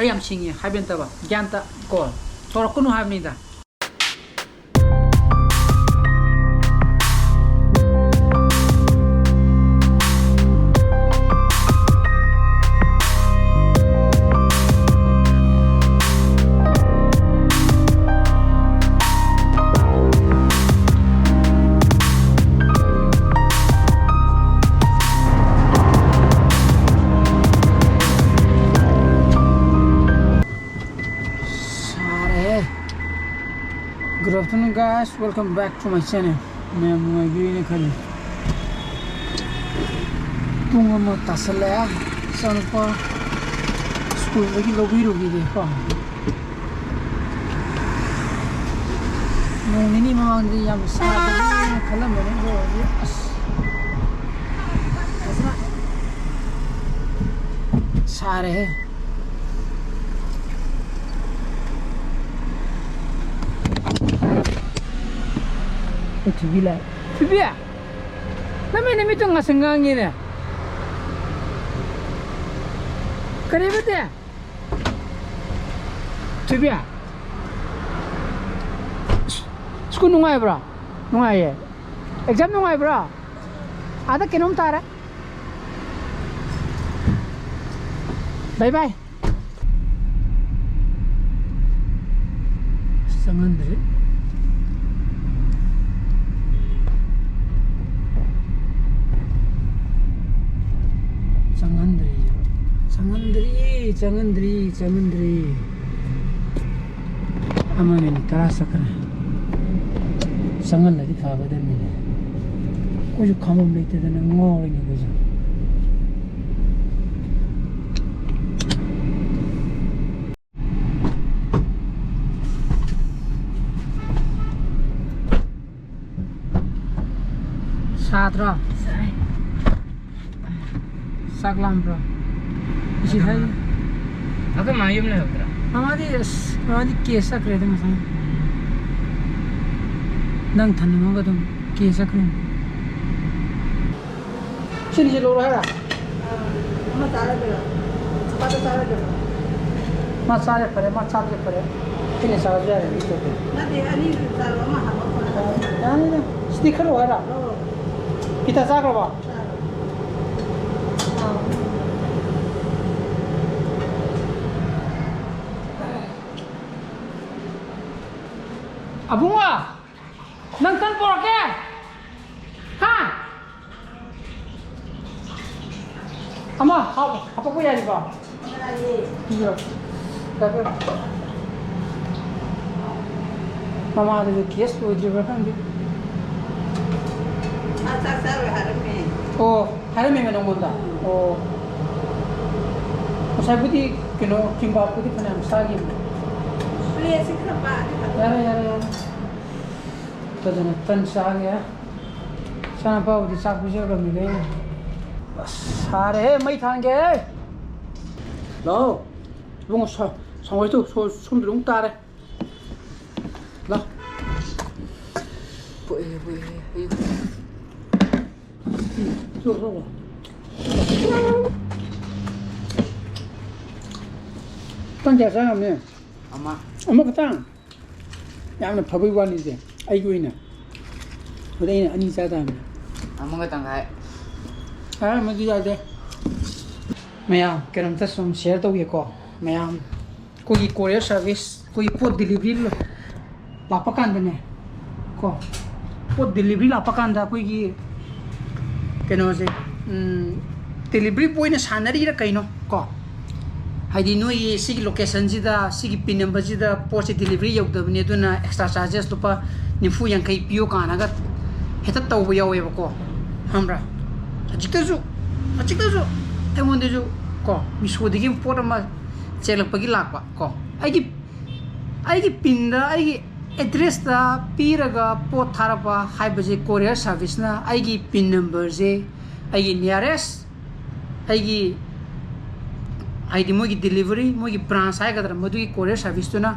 I am singing Habentaba, Ganta call. Torkunu have neither. Good afternoon guys, welcome back to my channel. I am doing a Tungo Tasala, son of a school regular video. No minimum the young Sare. Tibila, Tibia. Let me meet on a singang in there. Can you be there? Tibia. School no eyebrow. No eye. Exam no eyebrow. Other Kenum Tara. Bye bye. Samandri. Samandri. Amanin Tarasakana. Sangan the father than me. Would you come later than a more in your vision? Sadra Saglam bro. Is it high? How come I am not? Amadi case of creating a sign. Dang Tanamagadum, case of cream. She is a lower. Masala for a massage for it. Finish our journey. Sticker or Kita Zagraba. Abunga, nangtan por ke? Ha? Ama, apa pun jadi ba? Iya. Tapi, mama ada kias tu je berapa ni? Oh, hari ni mana mula? Oh, saya budi kena kimbap budi pernah sagi. Yara. Tadana tan saga. Sana pa di sak bujur kami le. Sare mai thange. Lo. Bungo songoi tu som dung ta re. Lo. Bui. So. Tang ja sang amne. Ama katang. Yang na phabai wani je. Ai goina. Odai na ani cha ta me. Ama katang hai. Ha ma gi ja de. Mayam keram ta som share to ye ko. Mayam koi courier service koi pot delivery lapakan ne. Ko. Pot delivery lapakan da koi gi keno se delivery boy na sanari ra kaino ko. Haidi noi sigi location jida sigi pin number jida post delivery yok da bne duna extra charges lupa nifu yang kai pio kana ga heta taw yawe ko hamra ajikta ju emonde ju ko miso digi photo ma chelak pagi lakwa ko aigi pin da aigi address da piraga pot tharapa haibaje courier service na aigi pin number je aigi nearest aigi Haidi mogi delivery mogi branch ay kadar mogi courier service to na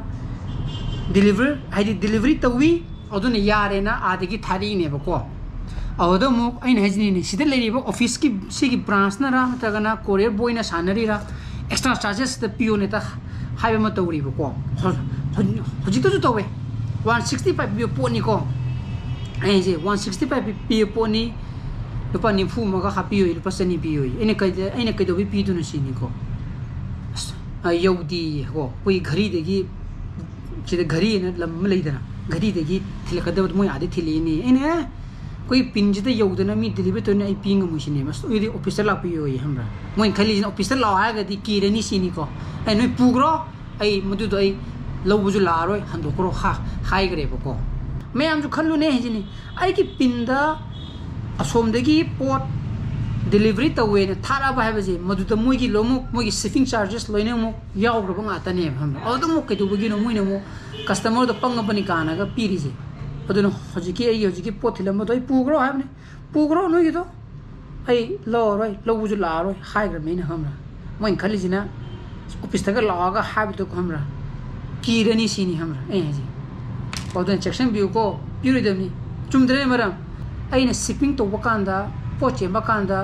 deliver haidi delivery tawi aduna yare na adigi thari ne bako awdo mo ain hajni ne sida leri bo office ki sigi branch na ra tagana courier boy na sanari ra extra charges the pio ne ta hai ba ma tawri ba ko hojik to to we 165 pi po ni ko ai je 165 pi po ni lupa ni fu ma ga happy yo lupa sani pi yo ene kai do pi tu na si ni ko yodi ko koi ghari de gi chide ghari na lam lai da ghari de gi thil ka da mo ade thili ni ene koi pin ji da yod na mi deliver to na ai ping mu si ni mas oi officer la pi yo hamra moi khali officer la ha ga di ki re ni si ni ko ai noi pugro ai mudu do ai lo bu ju la roi hando kro ha hai gre ba ko me am ju khallu ne ji ni ai ki pin da asom de gi pot delivery to we na thara ba ha ji mudu to moi gi lo mo gi shipping charges loine mo yaw ro ba nga ta ne ham adu mo ke du gi no moi ne mo customer do pang ba ni kana ga piri ji adu no hoji ki pot thilam do ai pugro ha ne pugro no gi do ai lo roi lo bu ju la roi hai gre me na ham ra moi khali ji na office ta ga la ga ha bi to ham ra ki re ni si ni ham ra ji odan section view ko puri dem ni chum dre maram ai na shipping to ba kan da poche ba kan da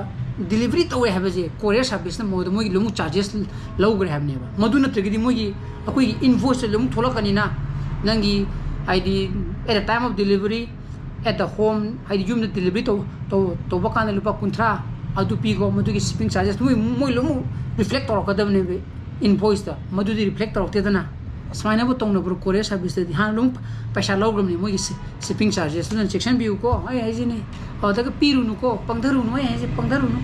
delivery to we have je courier service na mo mo gi lumu charges low gre have ne ba madu na trigidi mo gi akoi invoice lumu thola kani na nangi id at the time of delivery at the home id yum na delivery to ba kan lupa kuntra adu pi go madu gi shipping charges mo lumu reflect to ka dam ne invoice da madu di reflect to te da na Smaina bu tong na bro courier service de han lung paisa logrum ni mo shipping charges na section view ko ai ji ni o da ka piru nu ko pangdaru nu ai ji pangdaru nu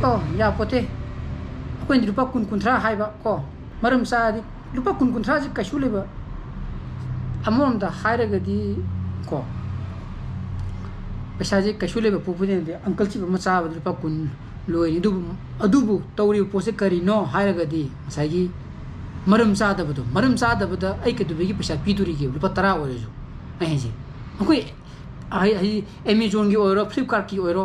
o ya pote ko ndi rupa kun kuntra hai ba ko maram sa di rupa kun kuntra ji ka shule ba amon da haira ga di ko paisa ji ka shule ba pu pu de uncle chi ba ma cha ba rupa kun loi ni du tawri pose kari no haira ga di sai gi maram sa da bada ai ka dubi gi pesa piduri gi lupa tara ore jo ai ji akoi ai Amazon gi oro Flipkart gi oro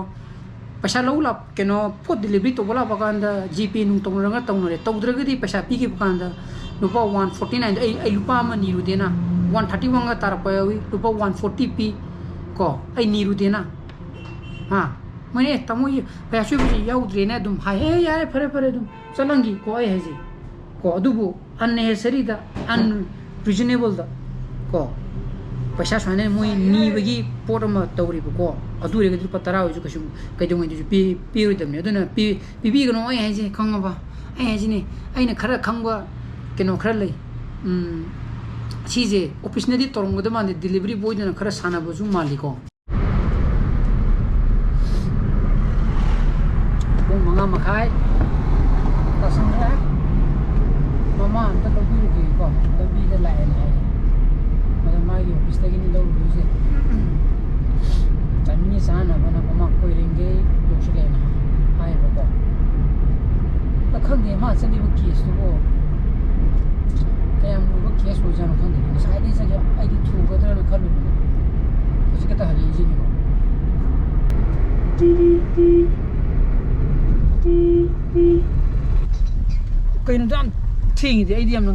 pesa laula keno pot delivery to bola baganda GP nung tong ranga tong re tawdra gi pesa pi gi baganda lupa 149 ai lupa ma ni ru dena 131 ga tar pa wi lupa 140 pi ko ai ni ru dena ha mane tamoi pesa bi yau dre na dum hai ya fare dum chalangi ko ai ji ko adubu unnecessary da unreasonable da ko paisa swane moi ni bagi porama tawri ko adu re ga patara ho ju kasu kai dong ju pi ru dam ne aduna pi ga no ai ji khang ba ai ji ni ai na khara khang ba ke no khara lai chi je office ne di torong da man delivery boy na khara sana ba ju mali ko bong manga makai ta sang ra mama anta to bi ri ko to bi da lai ne mala ma yo pista gi ni do ru se channi sana bana kama ko ringe yo shile na ai ba ko ta khang ge ma sa ni bu ki su ko kaya mu bu ki su ja no khang ge sai ni sa ge ai di thu ko da na khalu ko ji ka ta hali ji ni ko kai no dam thing di ai di am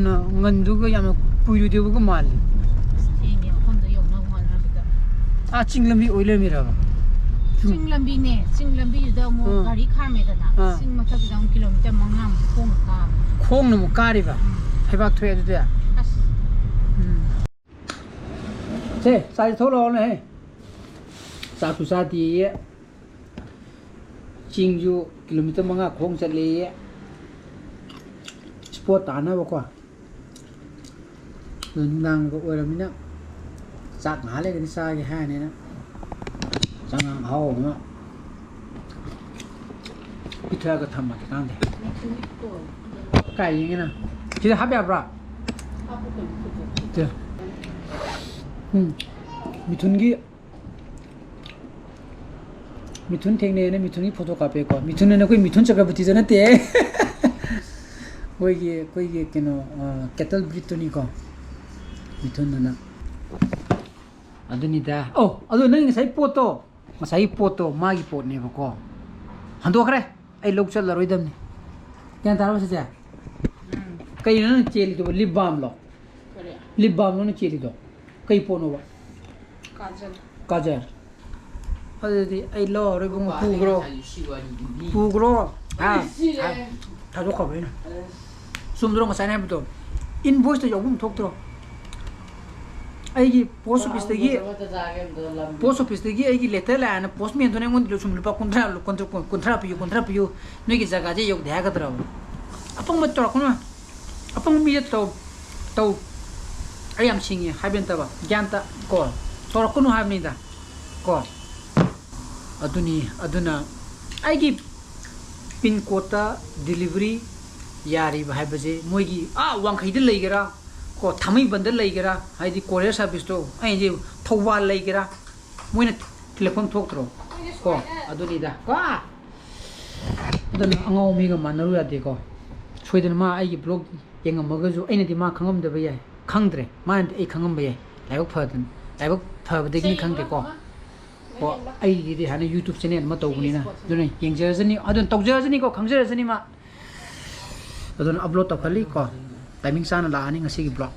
na ngan du ko yam pui du de ko mal thing ya hon da yo na hon ha bi da chinglam bi oile mi ra chinglam bi ne chinglam bi da mo gari khar me da na sing ma tha dang kilometer mangam khong no mo ka ri ba hai bak thwe du de che sai tho lo ne sa tu sa di chingju kilometer manga khong chat le sport ta na ba ko nang ko ora mi na sak nga le ni sa ge ha ne na sang ang hao ma pithra ga tham ma kan de kai yin na ji ha ba bra मिथुन थेंने ने मिथुनी photo कापे को मिथुन ने कोई मिथुन चक्रवर्ती जने ते कोई केनो kettle breed तो नी को मिथुन ना अदुनी दा ओ अदु नंग सही पोतो मागी पोट ने को हंदोखरे आई लोग चल रोइदम ने क्या तारो से कई न चेली तो लिप बाम लो न चेली दो कई पोनो बा काजल अदि आई लो रे बुंग पुग्रो हा थादो खबै न ꯁꯨꯝꯗ꯭ꯔꯣ ꯉꯁꯥꯏꯅ ꯍꯥꯏꯕꯗꯣ invoice ꯇ ꯌꯥꯎꯐꯝ ꯊꯣꯛꯇ꯭ꯔꯣ ꯑꯩꯒꯤ post office ꯇꯒꯤ ꯑꯩꯒꯤ letter ꯂꯥꯛꯑꯅ postman ꯗꯨꯅ ꯑꯩꯉꯣꯟꯗ ꯁꯨꯝ ꯂꯨꯄꯥ 50 ꯄꯤꯌꯨ ꯅꯣꯏꯒꯤ ꯖꯒꯥꯁꯦ ꯌꯧꯗꯦ ꯍꯥꯏꯒꯗ꯭ꯔꯕ ꯑꯄꯪꯕ ꯇꯧꯔꯛꯀꯅꯨ ꯑꯄꯪꯕ ꯃꯤꯗ ꯇꯧ ꯑꯩ ꯌꯥꯝ ꯁꯤꯡꯉꯦ ꯍꯥꯏꯕ ꯅꯠꯇꯕ ꯒ꯭ꯌꯥꯟꯇ ꯀꯣ ꯇꯧꯔꯛꯀꯅꯨ ꯍꯥꯏꯕꯅꯤꯗ ꯀꯣ ꯑꯗꯨꯅ ꯑꯩꯒꯤ ꯄꯤꯟ ꯀꯣꯗꯇ ꯗꯤꯂꯤꯚꯔꯤ ꯌꯥꯔꯤꯕ ꯍꯥꯏꯕꯁꯦ ꯃꯣꯏꯒꯤ ꯋꯥꯡꯈꯩꯗ ꯂꯩꯒꯦꯔꯥ ꯀꯣ ꯊꯥꯡꯃꯩꯕꯟꯗ ꯂꯩꯒꯦꯔꯥ ꯍꯥꯏꯗꯤ ꯀꯣꯔꯤꯌꯔ ꯁꯥꯔꯚꯤꯁꯇꯣ ꯑꯩꯁꯦ ꯊꯧꯕꯥꯜ ꯂꯩꯒꯦꯔꯥ ꯃꯣꯏꯅ ꯊꯤꯜꯂꯛꯐꯝ ꯊꯣꯛꯇ꯭ꯔꯣ ꯀꯣ ꯑꯗꯨꯅꯤꯗ ꯀꯣ ꯑꯗꯨꯅ ꯑꯉꯥꯎ ꯃꯤꯒ ꯃꯥꯟꯅꯔꯨ ꯌꯥꯗꯦꯀꯣ ꯁꯣꯏꯗꯅ ꯃꯥ ꯑꯩꯒꯤ ꯕ꯭ꯂꯣꯛ ꯌꯦꯡꯉꯝꯃꯒꯁꯨ ꯑꯩꯅꯗꯤ ꯃꯥ ꯈꯪꯉꯝꯗꯕ ꯌꯥꯏ ꯈꯪꯗ꯭ꯔꯦ ꯃꯥꯅꯗꯤ ꯑꯩ ꯈꯪꯉꯝꯕ ꯌꯥꯏ ꯂꯥꯏꯕꯛ ꯐꯕꯗꯒꯤꯅꯤ ꯈꯪꯗꯦꯀꯣ ꯀꯣ ꯑꯩꯒꯤꯗꯤ ꯍꯥꯟꯅ ꯌꯨꯇ꯭ꯌꯨꯕ ꯆꯦꯅꯦꯜ ꯑꯃ ꯇꯧꯕꯅꯤꯅ ꯑꯗꯨꯅ ꯌꯦꯡꯖꯔꯖꯅꯤ ꯑꯗꯨꯅ ꯇꯧꯖꯔꯖꯅꯤꯀꯣ ꯈꯪꯖꯔꯖꯅꯤ ꯃꯥ ꯑꯗꯨꯅ ꯑꯞꯂꯣꯗ ꯇꯧꯈꯠꯂꯤ ꯀꯣ ꯇꯥꯏꯃꯤꯡ ꯆꯥꯅ ꯂꯥꯛꯑꯅꯤ ꯉꯁꯤꯒꯤ ꯕ꯭ꯂꯣꯛ